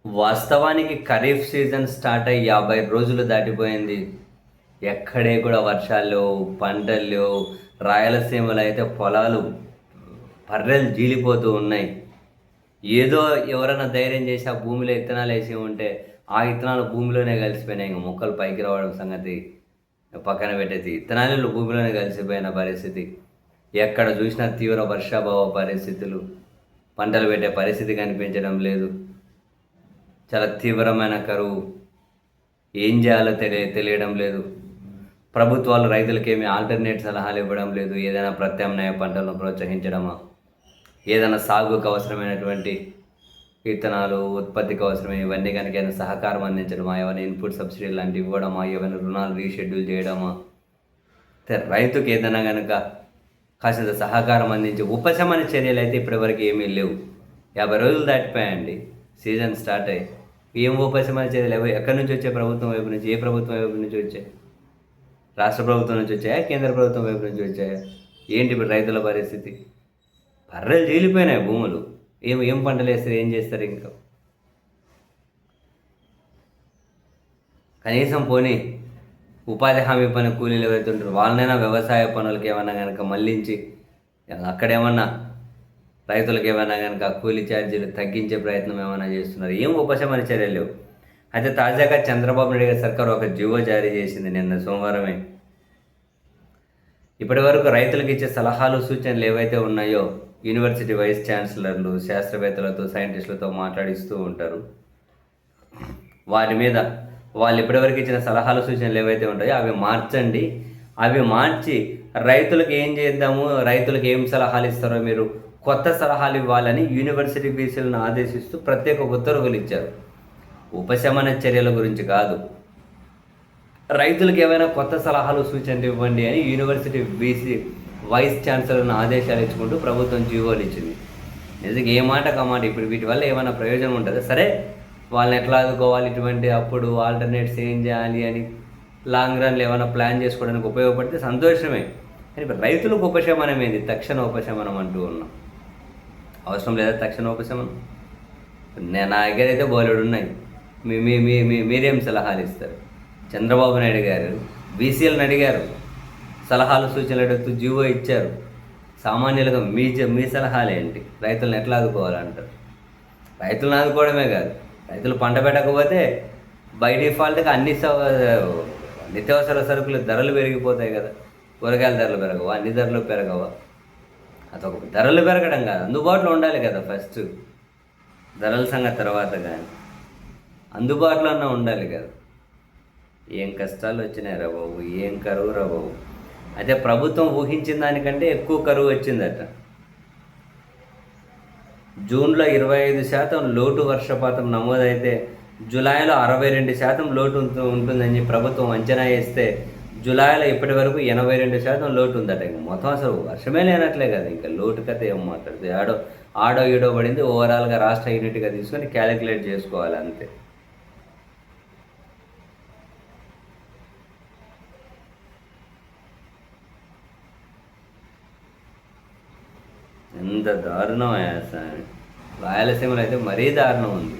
వాస్తవానికి kharif season start అయ్యి 50 రోజులు దాటిపోయింది. ఎక్కడే కూడా వర్షాలు లేవు, పంటలు లేవు. రాయలసీమలో అయితే పొలాలు బర్రెలు జీలిపోతూ ఉన్నాయి. ఏదో ఎవరైనా ధైర్యం చేసి ఆ భూమిలో ఇత్తనాలేసి ఉంటే, ఆ ఇత్తనాలు భూమిలోనే కలిసిపోయినాయి. ఇంక మొక్కలు పైకి రావడం సంగతి పక్కన పెట్టేసి, ఇత్తనాలు భూమిలోనే కలిసిపోయిన పరిస్థితి. ఎక్కడ చూసినా తీవ్ర వర్షాభావ పరిస్థితులు. పంటలు పెట్టే పరిస్థితి కనిపించడం లేదు. చాలా తీవ్రమైన కరువు. ఏం చేయాలో తెలియడం లేదు. ప్రభుత్వాలు రైతులకేమీ ఆల్టర్నేట్ సలహాలు ఇవ్వడం లేదు. ఏదైనా ప్రత్యామ్నాయ పంటలను ప్రోత్సహించడమా, ఏదైనా సాగుకు అవసరమైనటువంటి విత్తనాలు, ఉత్పత్తికి అవసరమైన ఇవన్నీ కనుక ఏదైనా సహకారం అందించడమా, ఏమైనా ఇన్పుట్ సబ్సిడీ లాంటివి ఇవ్వడమా, ఏమైనా రుణాలు రీషెడ్యూల్ చేయడమా, రైతుకి ఏదైనా కనుక కాసింత సహకారం అందించే ఉపశమన చర్యలు అయితే ఇప్పటివరకు ఏమీ లేవు. 50 రోజులు దాటిపోయాయండి సీజన్ స్టార్ట్ అయ్యి. ఏం ఉపశమన చర్యలు ఎక్కడి నుంచి వచ్చాయి? ప్రభుత్వం వైపు నుంచి. ఏ ప్రభుత్వం వైపు నుంచి వచ్చాయి? రాష్ట్ర ప్రభుత్వం నుంచి వచ్చాయా, కేంద్ర ప్రభుత్వం వైపు నుంచి వచ్చాయా? ఏంటి ఇప్పుడు రైతుల పరిస్థితి? బర్రెలు జీలిపోయినాయి భూములు. ఏం పంటలు వేస్తారు, ఏం చేస్తారు? ఇంకా కనీసం పోనీ ఉపాధి హామీ పని కూలీలు ఎవరైతుంటారు వాళ్ళనైనా వ్యవసాయ పనులకి ఏమన్నా కనుక మళ్ళించి అక్కడేమన్నా రైతులకు ఏమైనా కనుక కూలీ ఛార్జీలు తగ్గించే ప్రయత్నం ఏమైనా చేస్తున్నారు. ఏం ఉపశమన చర్యలు లేవు. అయితే తాజాగా చంద్రబాబు నాయుడు గారి సర్కారు ఒక జీవో జారీ చేసింది నిన్న సోమవారమే. ఇప్పటి వరకు రైతులకు ఇచ్చే సలహాలు, సూచనలు ఏవైతే ఉన్నాయో యూనివర్సిటీ వైస్ ఛాన్సలర్లు, శాస్త్రవేత్తలతో, సైంటిస్టులతో మాట్లాడిస్తూ ఉంటారు. వాటి మీద వాళ్ళు ఇప్పటివరకు ఇచ్చిన సలహాలు, సూచనలు ఏవైతే ఉంటాయో అవి మార్చండి. అవి మార్చి రైతులకు ఏం చేద్దాము, రైతులకు ఏం సలహాలు ఇస్తారో మీరు కొత్త సలహాలు ఇవ్వాలని యూనివర్సిటీ బీసీలను ఆదేశిస్తూ ప్రత్యేక ఉత్తర్వులు ఇచ్చారు. ఉపశమన చర్యల గురించి కాదు, రైతులకు ఏమైనా కొత్త సలహాలు, సూచనలు ఇవ్వండి అని యూనివర్సిటీ బీసీ వైస్ ఛాన్సలర్ను ఆదేశాలు ఇచ్చుకుంటూ ప్రభుత్వం జీవోలు ఇచ్చింది. నిజంగా ఏ మాట కమాట. ఇప్పుడు వీటి వల్ల ఏమైనా ప్రయోజనం ఉంటుందా? సరే, వాళ్ళని ఎట్లా ఆదుకోవాలి, ఇటువంటి అప్పుడు ఆల్టర్నేట్స్ ఏం చేయాలి అని లాంగ్ రన్లో ఏమైనా ప్లాన్ చేసుకోవడానికి ఉపయోగపడితే సంతోషమే. కానీ ఇప్పుడు రైతులకు ఉపశమనం ఏంది? తక్షణ ఉపశమనం అంటూ ఉన్నాం. అవసరం లేదా తక్షణ ఉపశమనం? నా దగ్గర అయితే బోలెడు ఉన్నాయి. మీరేం సలహాలు ఇస్తారు? చంద్రబాబు నాయుడు గారు బీసీలను అడిగారు, సలహాలు, సూచనలు అడుగుతూ జీవో ఇచ్చారు. సామాన్యులుగా మీ సలహాలు ఏంటి? రైతులను ఎట్లా ఆదుకోవాలంటారు? రైతులను ఆదుకోవడమే కాదు, రైతులు పంట పెట్టకపోతే బై డిఫాల్ట్గా అన్ని నిత్యావసర సరుకులు ధరలు పెరిగిపోతాయి కదా. కూరగాయల ధరలు పెరగవా? అన్ని ధరలు పెరగవా? అదొక ధరలు పెరగడం కాదు, అందుబాటులో ఉండాలి కదా. ఫస్ట్ ధరల సంగతి తర్వాత, కానీ అందుబాటులోనే ఉండాలి కదా. ఏం కష్టాలు వచ్చినాయి రా బాబు, ఏం కరువు రా బాబు. అయితే ప్రభుత్వం ఊహించిన దానికంటే ఎక్కువ కరువు వచ్చిందట. జూన్లో 25% లోటు వర్షపాతం నమోదైతే జూలైలో 62% లోటు ఉంటుందని ప్రభుత్వం అంచనా వేస్తే జూలైలో ఇప్పటి వరకు 82% లోటు ఉందట. ఇంక మొత్తం అసలు వర్షమే లేనట్లే కదా. ఇంకా లోటు కథ ఏం మాట్లాడుతుంది? ఆడో ఈడో పడింది. ఓవరాల్గా రాష్ట్ర యూనిట్గా తీసుకొని క్యాలిక్యులేట్ చేసుకోవాలి అంతే. ఎంత దారుణం అయ్యా. రాయలసీమలో అయితే మరీ దారుణం ఉంది.